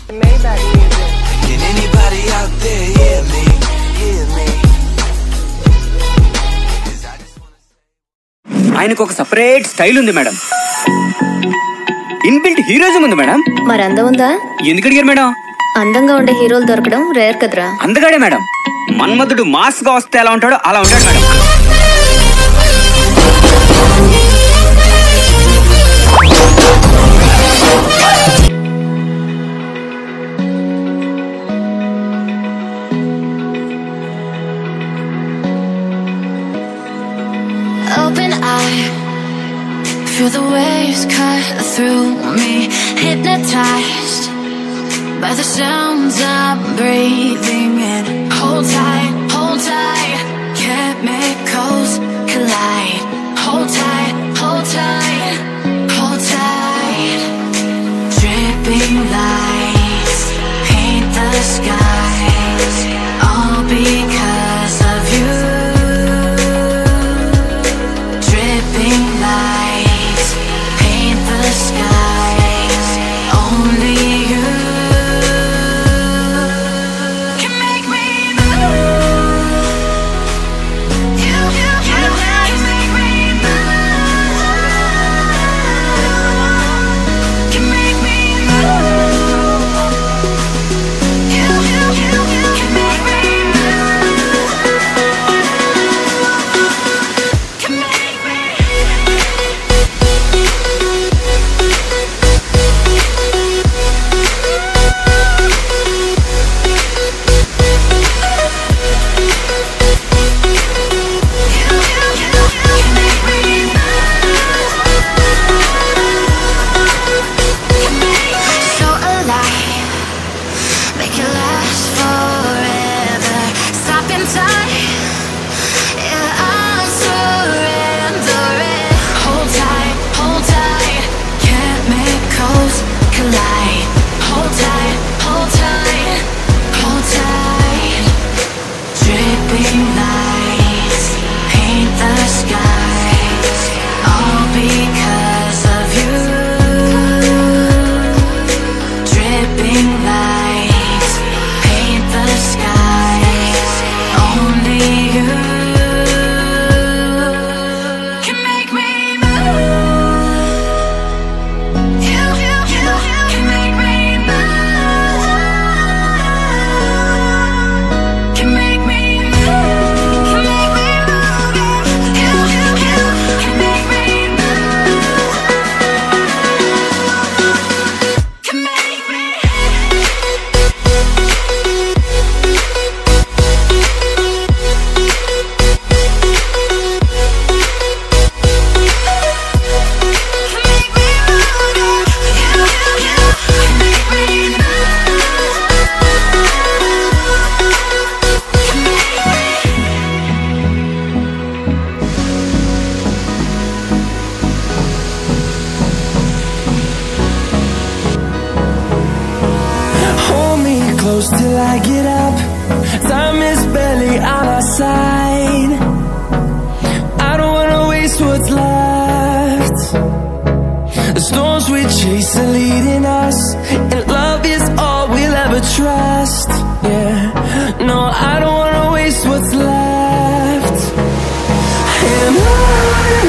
Can anybody out there hear me? Hear me? ఆయనకు ఒక separate style ఉంది madam. Inbuilt heroism ఉంది madam. మరి అందం ఉందా? ఎందుకు అడిగారు మేడం? అందంగా ఉండే హీరోలు దొరకడం రేర్ కదరా. అందగాడే మేడం. మన్మధుడు మాస్ గా వస్తే ఎలా ఉంటాడో అలా ఉంటాడు madam. Open eye, feel the waves cut through me, hypnotized by the sounds I'm breathing in. Hold tight, chemicals collide. Hold tight, hold tight, hold tight. Dripping lights paint the skies, all because of you. Dripping lights paint the skies, only you can make me move. You can make me move. Can make me move. You can make me move. Can make me. So alive, make it last forever. Stop in time, yeah, I'm surrendering. Hold tight, chemicals collide. Hold tight, hold tight, hold tight. Dripping lights paint the skies, all because of you. Dripping lights paint the skies, only you can make me move. You can make me move. Can make me move. Can make me move. You can make me move. Can make me. Hold me close till I get up. Time is barely on our side. I don't wanna waste what's left. The storms we chase are leading us, and love is all we'll ever trust. Yeah, no, I don't wanna waste what's left. And on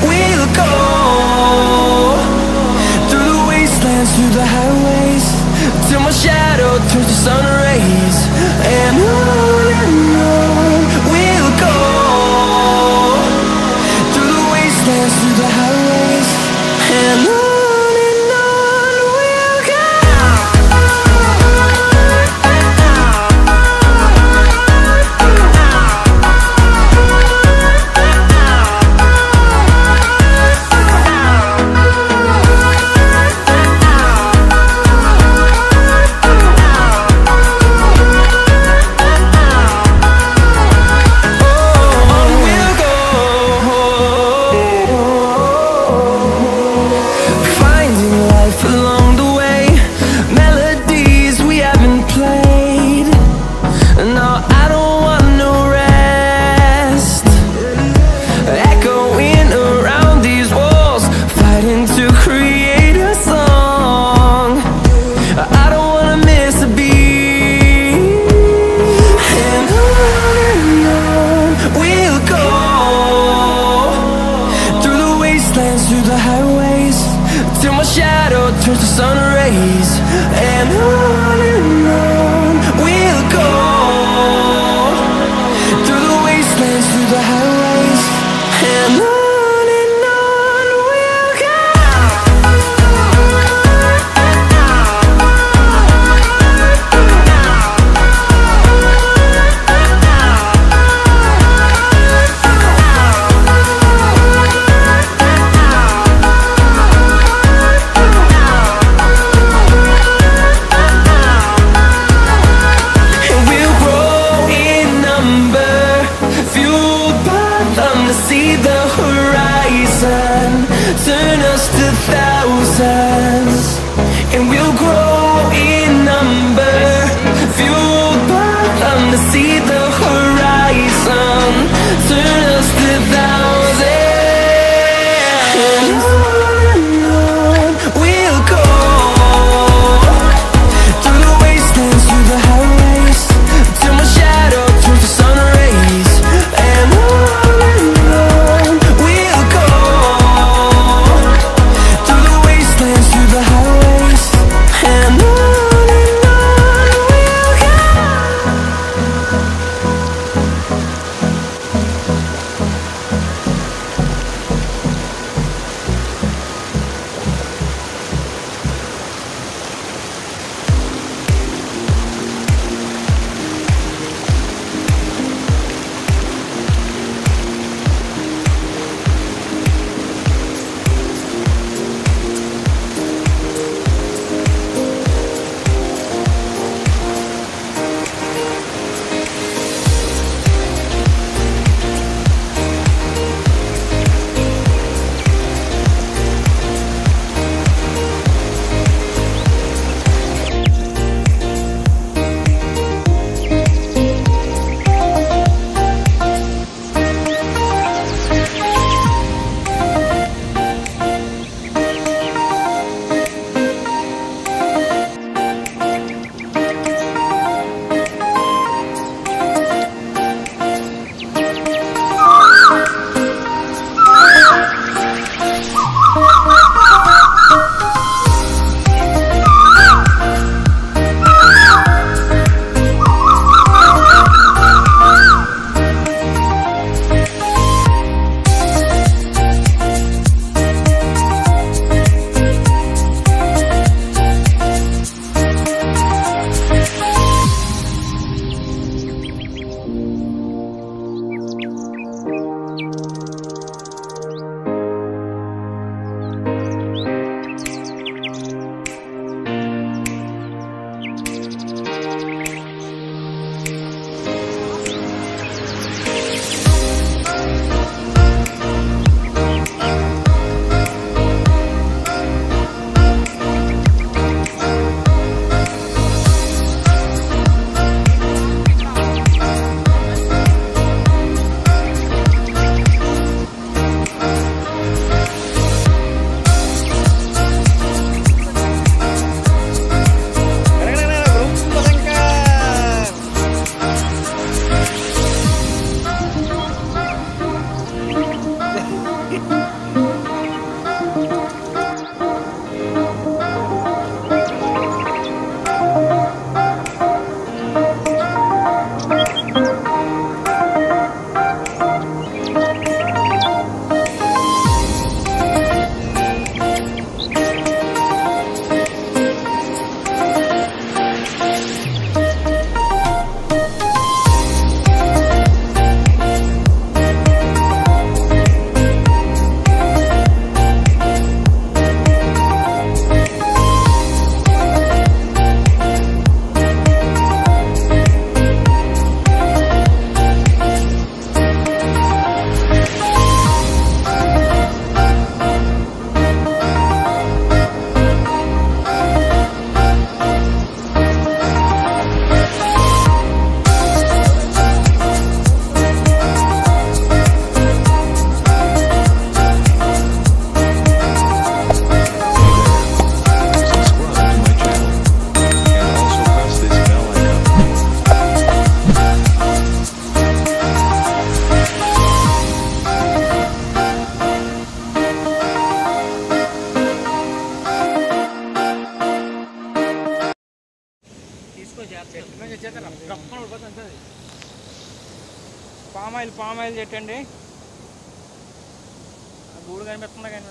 we'll go, through the wastelands, through the highways, till my shadow turns to sun rays. And on we'll go, through the wastelands, through the highways. And on we'll go. shadow turns to sun rays, and on we'll go, through the wastelands, through the highways, and on we'll go. And we'll palm oil చెట్టండి. గూడు కనిపిస్తుందా కానీ